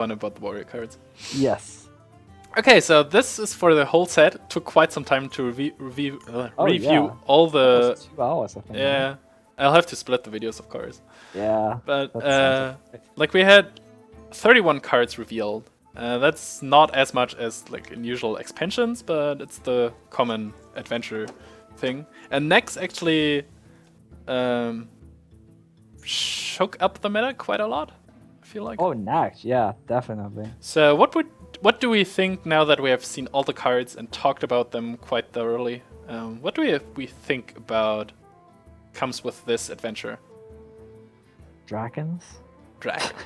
fun about the warrior cards. Yes. Okay, so this is for the whole set. It took quite some time to review yeah. all the. That was 2 hours, I think. Yeah, Right? I'll have to split the videos, of course. Yeah. But that sounds right. like we had 31 cards revealed. That's not as much as like in usual expansions, but it's the common adventure thing. And next actually shook up the meta quite a lot, I feel like. Oh, Nax, yeah, definitely. So what do we think now that we have seen all the cards and talked about them quite thoroughly? What do we think about comes with this adventure? Dragons? Dragon.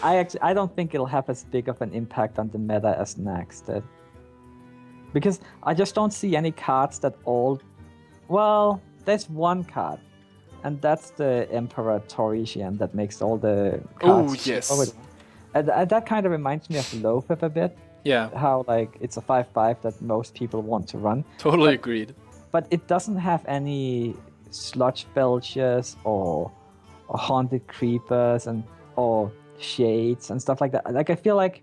I don't think it'll have as big of an impact on the meta as Nax did. Because I just don't see any cards that all... Well, there's one card. And that's the Emperor Torisian that makes all the cards. Oh, yes. And that kind of reminds me of Loatheb a bit. Yeah. How, like, it's a 5/5 that most people want to run. Totally agreed. But it doesn't have any sludge belches or haunted creepers or shades and stuff like that. Like, I feel like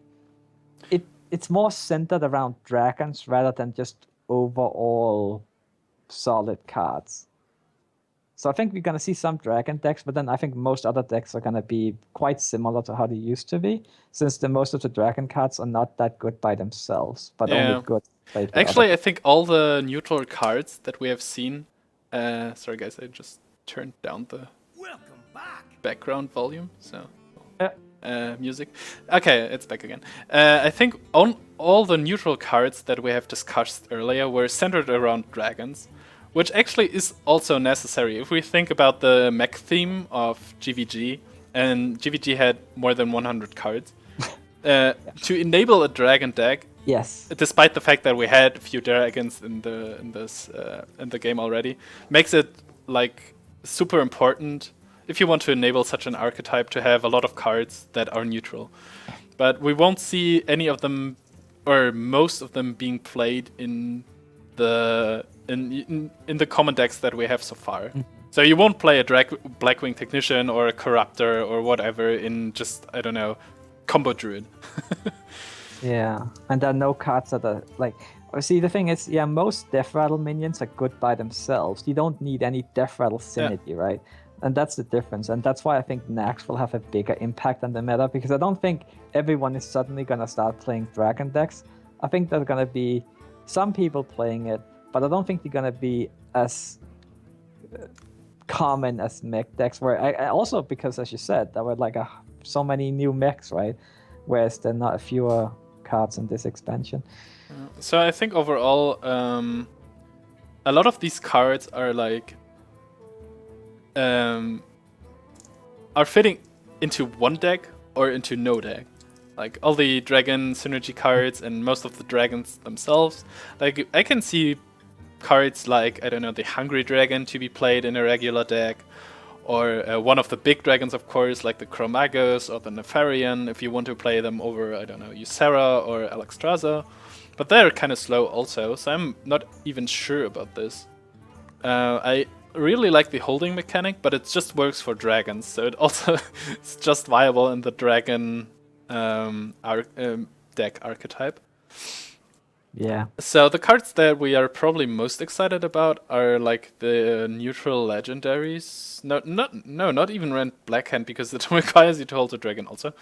it's more centered around dragons rather than just overall solid cards. So I think we're gonna see some dragon decks, but then I think most other decks are gonna be quite similar to how they used to be, since most of the dragon cards are not that good by themselves, but only good played with Actually, other... I think all the neutral cards that we have seen. Sorry guys, I just turned down the background volume, so music. Okay, it's back again. I think all the neutral cards that we have discussed earlier were centered around dragons, which actually is also necessary. If we think about the mech theme of GVG, and GVG had more than 100 cards, to enable a dragon deck, Yes. despite the fact that we had a few dragons in the game already, makes it like super important if you want to enable such an archetype to have a lot of cards that are neutral. But we won't see any of them, or most of them, being played in the common decks that we have so far. So you won't play a Blackwing Technician or a Corruptor or whatever in just, I don't know, Combo Druid. Yeah, and there are no cards that are like... See, the thing is, yeah, most Death Rattle minions are good by themselves. You don't need any Death Rattle synergy, right? And that's the difference. And that's why I think Nax will have a bigger impact on the meta, because I don't think everyone is suddenly going to start playing dragon decks. I think there's going to be some people playing it, but I don't think they're going to be as common as mech decks. Where I also, because as you said, there were like so many new mechs, right? Whereas there are not fewer cards in this expansion. So I think overall, a lot of these cards are like are fitting into one deck or into no deck. Like all the dragon synergy cards and most of the dragons themselves. Like I can see cards like, I don't know, the Hungry Dragon to be played in a regular deck, or one of the big dragons, of course, like the Chromagos or the Nefarian, if you want to play them over, I don't know, Ysera or Alexstrasza. But they're kind of slow also, so I'm not even sure about this. I really like the holding mechanic, but it just works for dragons, so it also it's just viable in the dragon deck archetype. Yeah. So the cards that we are probably most excited about are like the neutral legendaries. Not even Rent Blackhand, because it requires you to hold a dragon also.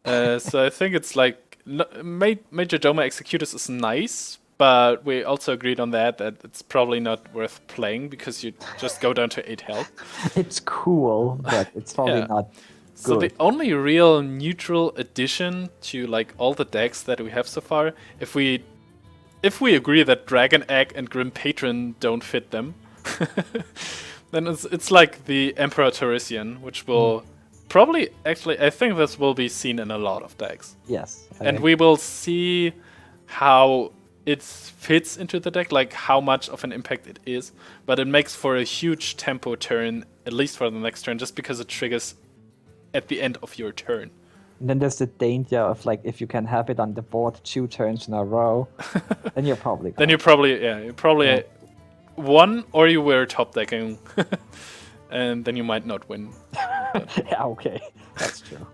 So I think it's like Major Doma Executus is nice, but we also agreed on that it's probably not worth playing because you just go down to 8 health. It's cool, but it's probably not good. So the only real neutral addition to like all the decks that we have so far, if we agree that Dragon Egg and Grim Patron don't fit them, then it's like the Emperor Torisian, which will probably, actually, I think this will be seen in a lot of decks. Yes. And we will see how it fits into the deck, like how much of an impact it is. But it makes for a huge tempo turn, at least for the next turn, just because it triggers at the end of your turn. And then there's the danger of like, if you can have it on the board 2 turns in a row, then you're probably won, or you were top decking, and then you might not win. Yeah, okay, that's true.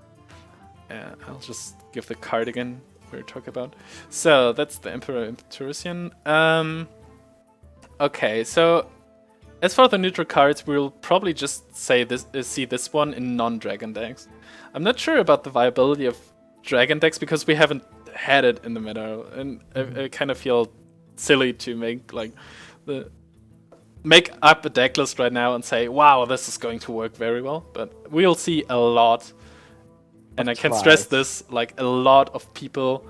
I'll just give the card again we're talking about. So that's the Emperor Teresian. Okay, so as for the neutral cards, we'll probably just say this see this one in non-dragon decks. I'm not sure about the viability of dragon decks because we haven't had it in the meta, and I kind of feel silly to make up a deck list right now and say, wow, this is going to work very well. But we'll see a lot, and I can stress this, like a lot of people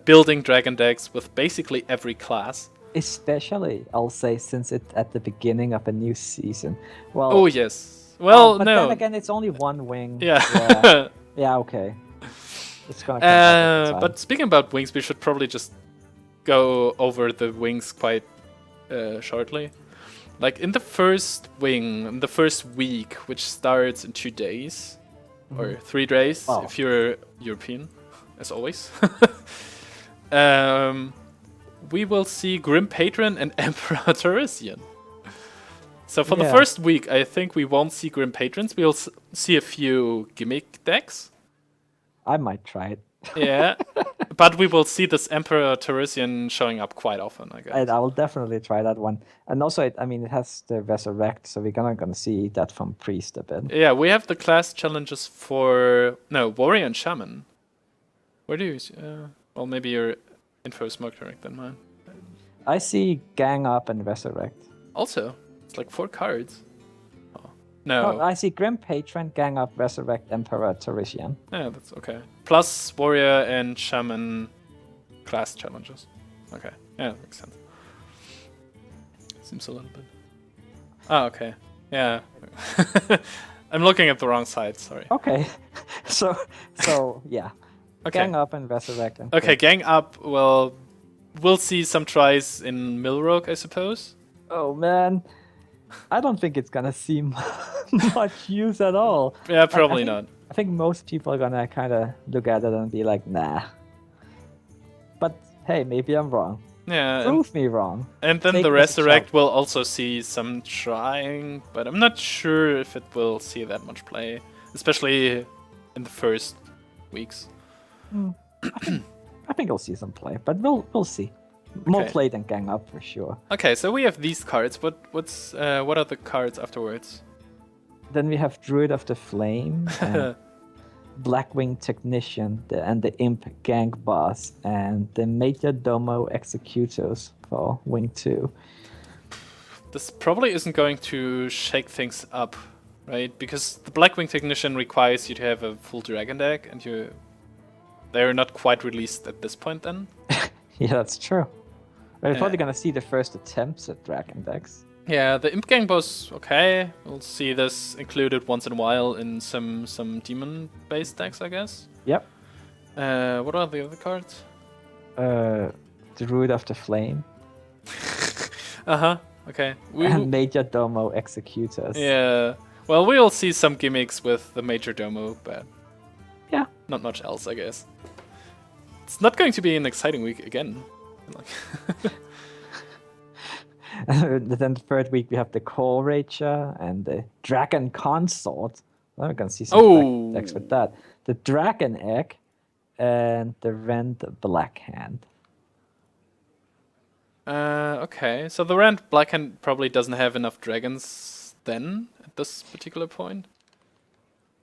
building dragon decks with basically every class. Especially, I'll say, since it's at the beginning of a new season. Well, oh yes. Well, but no. then again, it's only one wing. Yeah. Yeah. Okay. It's gonna come back at the time. But speaking about wings, we should probably just go over the wings quite shortly. Like in the first wing, in the first week, which starts in 2 days or 3 days if you're European, as always. We will see Grim Patron and Emperor Teresian. So for the first week, I think we won't see Grim Patrons. We'll see a few gimmick decks. I might try it. Yeah, but we will see this Emperor Teresian showing up quite often, I guess. I will definitely try that one. And also, it has the Resurrect, so we're gonna see that from Priest a bit. Yeah, we have the class challenges for... No, Warrior and Shaman. Where do you... well, maybe your info is more correct than mine. I see Gang Up and Resurrect. Also, it's like 4 cards. Oh, no. Oh, I see Grim Patron, Gang Up, Resurrect, Emperor, Teresian. Yeah, that's okay. Plus Warrior and Shaman class challenges. Okay, yeah, that makes sense. Seems a little bit... Oh, okay. Yeah. I'm looking at the wrong side, sorry. Okay. So yeah. Okay. Gang Up and Resurrect. And okay, Gang Up, well, we'll see some tries in Milrogue, I suppose. Oh man, I don't think it's gonna see much use at all. Yeah, probably not. I think most people are gonna kind of look at it and be like, nah. But hey, maybe I'm wrong. Yeah. Prove me wrong. And then the Resurrect will also see some trying, but I'm not sure if it will see that much play, especially in the first weeks. I think we'll see some play, but we'll see. More play than Gang Up for sure. Okay, so we have these cards. What are the cards afterwards? Then we have Druid of the Flame, and Blackwing Technician, and the Imp Gang Boss, and the Major Domo Executors for Wing 2. This probably isn't going to shake things up, right? Because the Blackwing Technician requires you to have a full dragon deck, and they're not quite released at this point then. Yeah, that's true. We're probably gonna see the first attempts at dragon decks. Yeah, the Imp Gang Boss, okay. We'll see this included once in a while in some demon-based decks, I guess. Yep. What are the other cards? Druid of the Flame. Uh-huh, okay. And Major Domo Executors. Yeah. Well, we'll see some gimmicks with the Major Domo, but... Yeah. Not much else, I guess. It's not going to be an exciting week again. Then the third week we have the Core Rager and the Dragon Consort. Well, we're gonna see some decks with that. The Dragon Egg and the Rend Blackhand. Okay, so the Rend Blackhand probably doesn't have enough dragons then at this particular point.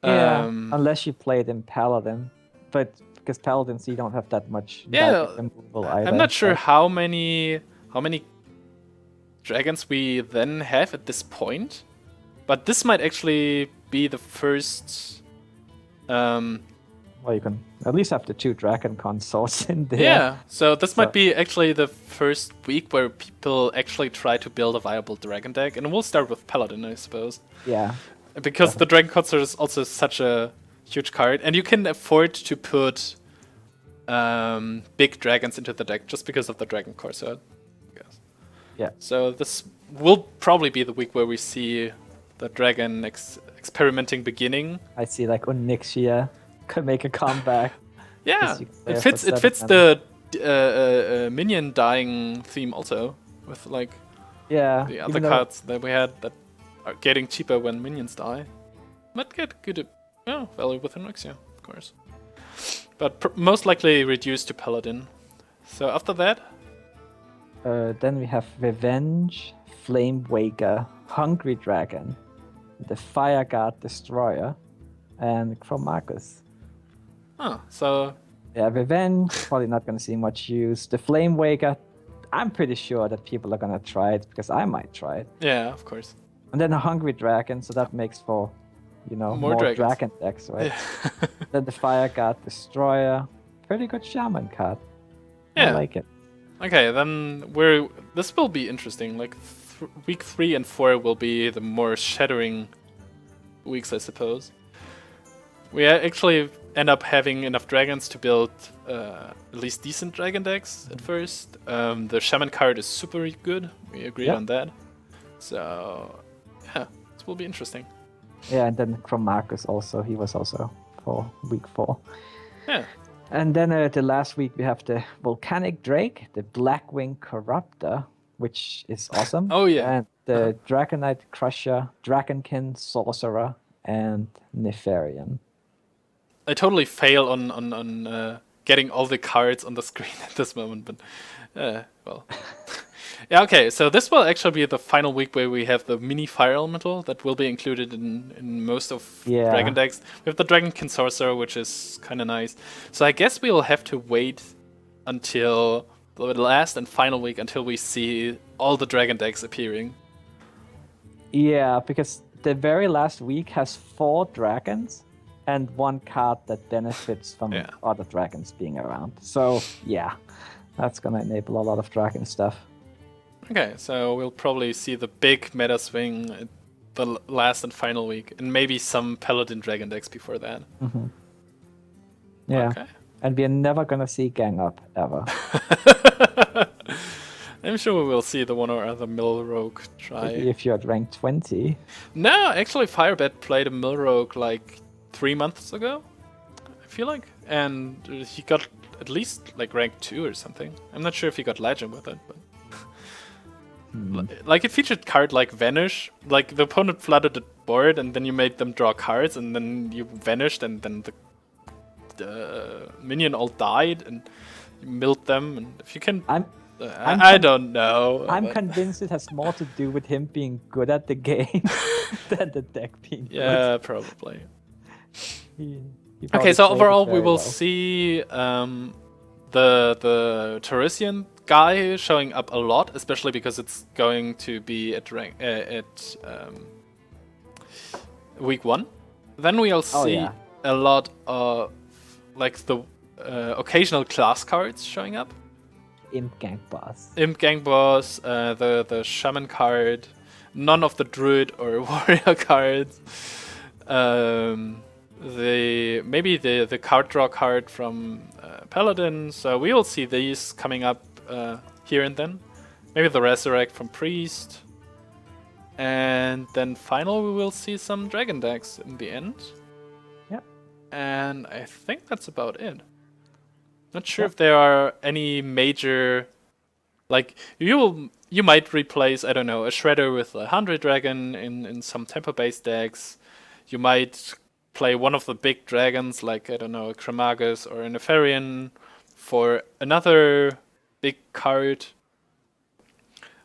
Yeah, unless you play it in Paladin, but because Paladins you don't have that much removal either. I'm not sure how many dragons we then have at this point, but this might actually be the first. Well, you can at least have the 2 Dragon Consorts in there. Yeah, so this might be actually the first week where people actually try to build a viable dragon deck, and we'll start with Paladin, I suppose. Yeah. Because the Dragon Consort is also such a huge card, and you can afford to put big dragons into the deck just because of the Dragon Consort, I guess. Yeah. So this will probably be the week where we see the dragon experimenting beginning. I see like Onyxia could make a comeback. Yeah, it fits the minion dying theme also with like the other cards that we had that are getting cheaper when minions die. Might get good value with Onyxia, of course. but most likely reduced to Paladin. So after that, Then we have Revenge, Flame Waker, Hungry Dragon, the Fire Guard Destroyer, and Chromarcus. so Yeah, Revenge, probably not going to see much use. The Flame Waker, I'm pretty sure that people are going to try it because I might try it. yeah, of course. And then a Hungry Dragon, so that makes for, more dragons. dragon decks, right? Yeah. Then the Fire Guard Destroyer, pretty good Shaman card. I Yeah. like it. Okay, then this will be interesting. Like week 3 and 4 will be the more shattering weeks, I suppose. We actually end up having enough dragons to build at least decent dragon decks at first. The Shaman card is super good. We agreed on that. So yeah, this will be interesting. Yeah, and then Chromarcus also. He was also for week 4. Yeah. And then the last week we have the Volcanic Drake, the Blackwing Corruptor, which is awesome. Oh, yeah. And the Dragonite Crusher, Dragonkin Sorcerer, and Nefarian. I totally fail on getting all the cards on the screen at this moment, but well. Yeah, okay, so this will actually be the final week where we have the mini fire elemental that will be included in most of dragon decks. We have the Dragonkin Sorcerer, which is kind of nice. So I guess we will have to wait until the last and final week until we see all the dragon decks appearing. Yeah, because the very last week has 4 dragons and 1 card that benefits from other dragons being around. So yeah, that's gonna enable a lot of dragon stuff. Okay, so we'll probably see the big meta swing at the last and final week, and maybe some Paladin Dragon decks before that. Mm-hmm. Yeah, okay. And we're never gonna see Gang Up, ever. I'm sure we will see the one or other Mill Rogue try. If you're at rank 20. No, actually Firebet played a Mill Rogue like 3 months ago, I feel like. And he got at least like rank 2 or something. I'm not sure if he got Legend with it, but... Like it featured card like Vanish, like the opponent flooded the board and then you made them draw cards and then you vanished and then the minion all died and you milled them, and if you can... I don't know. I'm convinced it has more to do with him being good at the game than the deck being good. Yeah, probably. He okay, so overall we will well. see the Taurisian guy showing up a lot, especially because it's going to be at week 1. Then we'll see a lot of like the occasional class cards showing up. Imp Gang Boss. Imp Gang Boss, the Shaman card, none of the Druid or Warrior cards. Maybe the card draw card from Paladin. So we will see these coming up here and then. Maybe the Resurrect from Priest. And then finally we will see some Dragon decks in the end. Yep. And I think that's about it. Not sure if there are any major... Like, you might replace, I don't know, a Shredder with a 100 Dragon in some tempo-based decks. You might play one of the big dragons, like, I don't know, a Chromarcus or a Nefarian for another big card.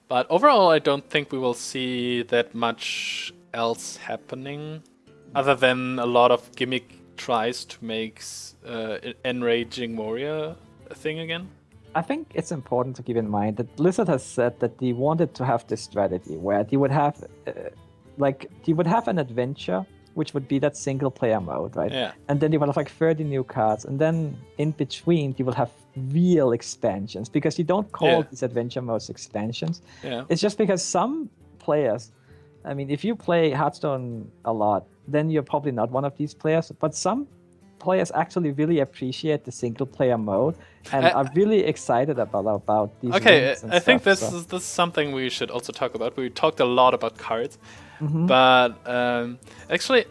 But overall, I don't think we will see that much else happening, other than a lot of gimmick tries to make Enraging Warrior a thing again. I think it's important to keep in mind that Blizzard has said that they wanted to have this strategy where they would have, an adventure, which would be that single player mode, right? Yeah. And then they will have like 30 new cards, and then in between they will have real expansions, because you don't call these adventure modes expansions. Yeah. It's just because some players, I mean, if you play Hearthstone a lot, then you're probably not one of these players, but some players actually really appreciate the single player mode and are really excited about these. Okay, links and I think stuff, this is something we should also talk about. We talked a lot about cards, but actually,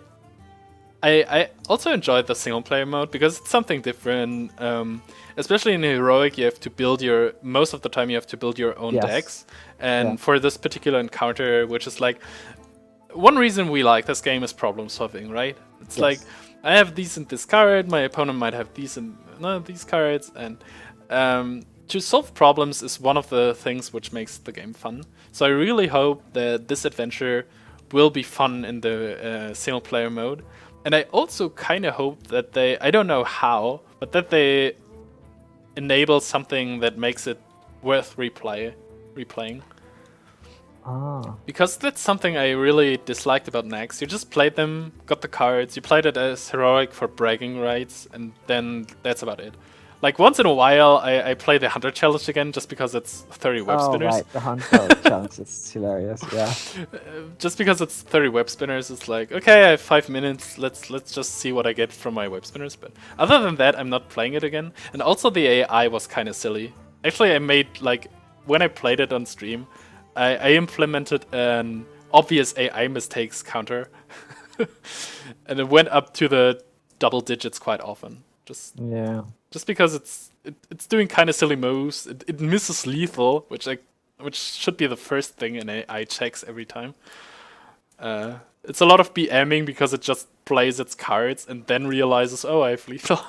I also enjoyed the single player mode because it's something different. Especially in Heroic, you have to build most of the time you have to build your own decks, and for this particular encounter, which is like one reason we like this game is problem solving, right? It's like I have this card, my opponent might have these cards, and to solve problems is one of the things which makes the game fun. So I really hope that this adventure will be fun in the single player mode. And I also kind of hope that I don't know how, but that they enable something that makes it worth replaying. Because that's something I really disliked about Next. You just played them, got the cards, you played it as heroic for bragging rights, and then that's about it. Like, once in a while, I play the Hunter Challenge again, just because it's 30 web spinners. Oh, right, the Hunter Challenge is hilarious, yeah. Just because it's 30 web spinners, it's like, okay, I have 5 minutes, let's just see what I get from my web spinners. But other than that, I'm not playing it again. And also the AI was kind of silly. Actually, I made, like, when I played it on stream, I implemented an obvious AI mistakes counter. And it went up to the double digits quite often. Just because it's doing kind of silly moves. It misses lethal, which should be the first thing in AI checks every time. It's a lot of BMing because it just plays its cards and then realizes, oh, I have lethal.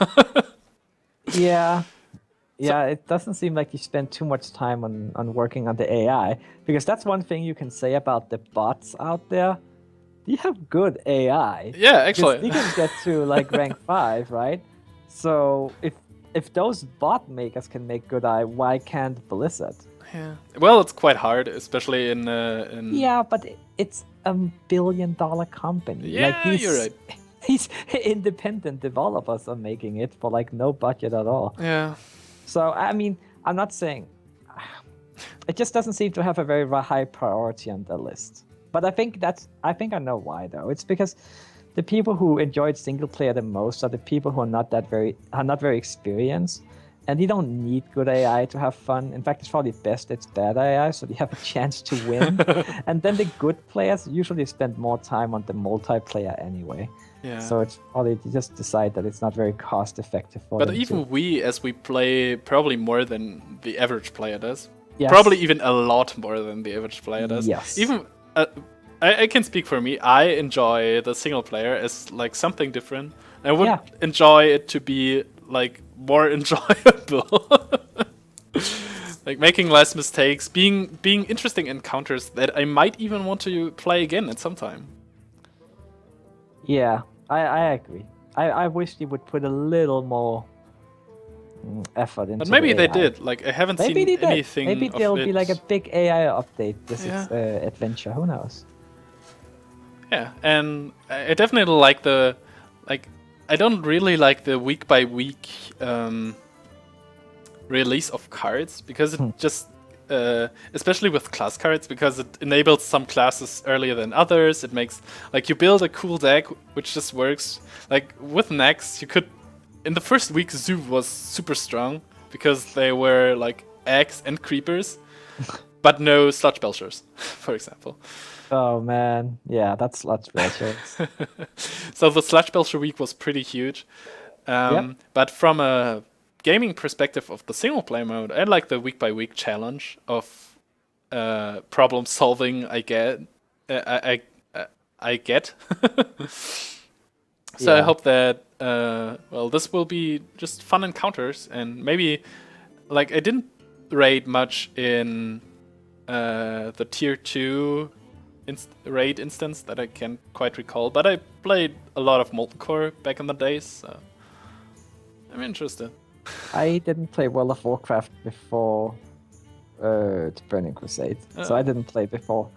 Yeah. Yeah, it doesn't seem like you spend too much time on working on the AI, because that's one thing you can say about the bots out there. You have good AI. Yeah, actually. You can get to like rank 5, right? So if those bot makers can make good AI, why can't Blizzard? Yeah. Well, it's quite hard, especially in Yeah, but it's a billion-dollar company. Yeah, like you're right. These independent developers are making it for like no budget at all. Yeah. So, I mean, I'm not saying... It just doesn't seem to have a very high priority on the list. But I think I know why, though. It's because the people who enjoyed single player the most are the people who are not very experienced, and they don't need good AI to have fun. In fact, it's probably best it's bad AI, so they have a chance to win. And then the good players usually spend more time on the multiplayer anyway. Yeah. So it's probably they just decide that it's not very cost effective for them. But even we play probably more than the average player does. Yes. Probably even a lot more than the average player does. Yes. Even I can speak for me. I enjoy the single player as like something different. I would enjoy it to be like more enjoyable. Like making less mistakes, being interesting encounters that I might even want to play again at some time. Yeah, I agree. I wish they would put a little more effort into. But maybe the they did. Like I haven't seen anything. Maybe there'll be like a big AI update this adventure. Who knows? Yeah, and I definitely like I don't really like the week by week release of cards, because it just especially with class cards, because it enables some classes earlier than others. It makes like you build a cool deck which just works. Like with Nex, you could in the first week Zoo was super strong because they were like eggs and creepers, but no sludge belchers, for example. Oh man, yeah, that's sludge belchers. So the sludge belcher week was pretty huge. But from a gaming perspective of the single player mode, I like the week by week challenge of problem solving. I get. So I hope that this will be just fun encounters, and maybe like I didn't raid much in the tier 2 raid instance that I can't quite recall, but I played a lot of Molten Core back in the days, so I'm interested. I didn't play World of Warcraft before the Burning Crusade, so I didn't play before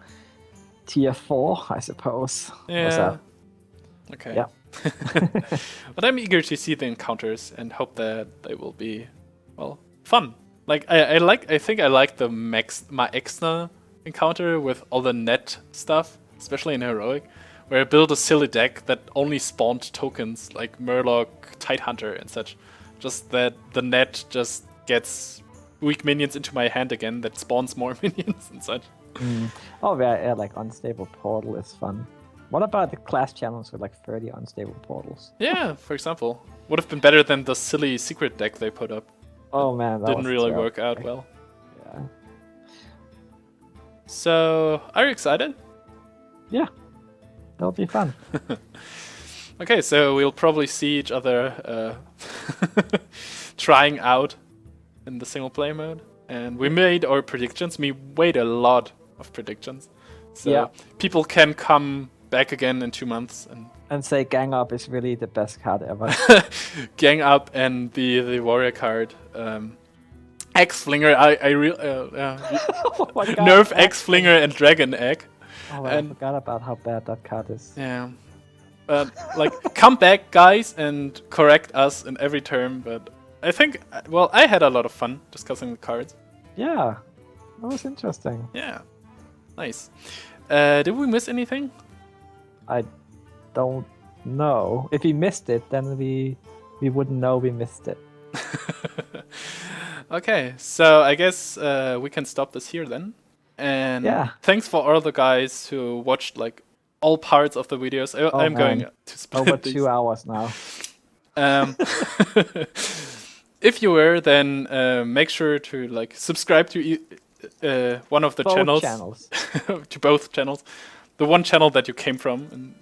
tier 4, I suppose. Yeah. Okay. Yeah. But I'm eager to see the encounters and hope that they will be, fun. Like I think I like the Exna encounter with all the net stuff, especially in Heroic, where I built a silly deck that only spawned tokens like Murloc, Tidehunter and such. Just that the net just gets weak minions into my hand again that spawns more minions and such. Oh yeah, like Unstable Portal is fun. What about the class challenge with like 30 unstable portals? Yeah, for example. Would have been better than the silly secret deck they put up. Oh man, that didn't really work out well. Yeah. So, are you excited? Yeah, that'll be fun. Okay, so we'll probably see each other trying out in the single player mode. And we made our predictions. We made a lot of predictions. So people can come back again in 2 months and say Gang Up is really the best card ever. gang up and the warrior card. X-Flinger, Oh my God, Nerf X-Flinger and Dragon Egg. Oh, I forgot about how bad that card is. Yeah. Like, come back, guys, and correct us in every term. But I think, well, I had a lot of fun discussing the cards. Yeah, that was interesting. Yeah. Nice. Did we miss anything? I don't know. If we missed it, then we wouldn't know we missed it. Okay, so I guess we can stop this here then. And thanks for all the guys who watched like all parts of the videos. I'm going to split over these. 2 hours now. If you were, then make sure to like subscribe to one of the Both channels. To both channels. The one channel that you came from.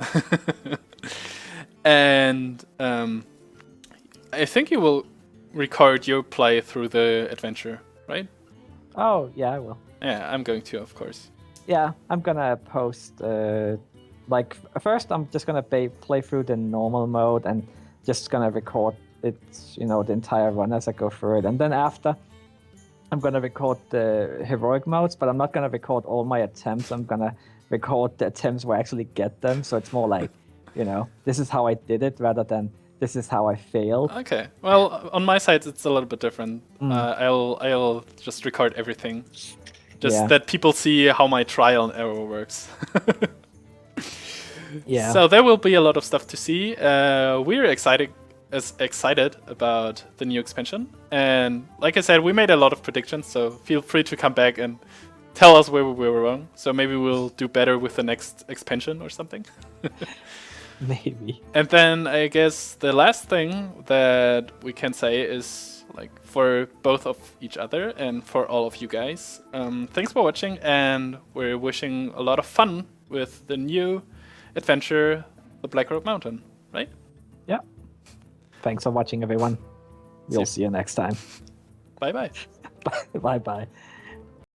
And I think you will record your play through the adventure, right? Oh, yeah, I will. Yeah, I'm going to, of course. Yeah, I'm gonna post, like, first I'm just gonna play through the normal mode and just gonna record it, you know, the entire run as I go through it. And then after, I'm gonna record the heroic modes, but I'm not gonna record all my attempts. I'm gonna record the attempts where I actually get them. So it's more like, you know, this is how I did it rather than this is how I failed. Okay. Well, on my side, it's a little bit different. I'll just record everything. Just that people see how my trial and error works. Yeah. So there will be a lot of stuff to see. We're excited about the new expansion. And like I said, we made a lot of predictions, so feel free to come back and tell us where we were wrong. So maybe we'll do better with the next expansion or something. Maybe. And then I guess the last thing that we can say is, like, for both of each other and for all of you guys, thanks for watching, and we're wishing a lot of fun with the new adventure, the Blackrock Mountain, right? Yeah. Thanks for watching, everyone. We'll see you next time. Bye-bye. Bye-bye.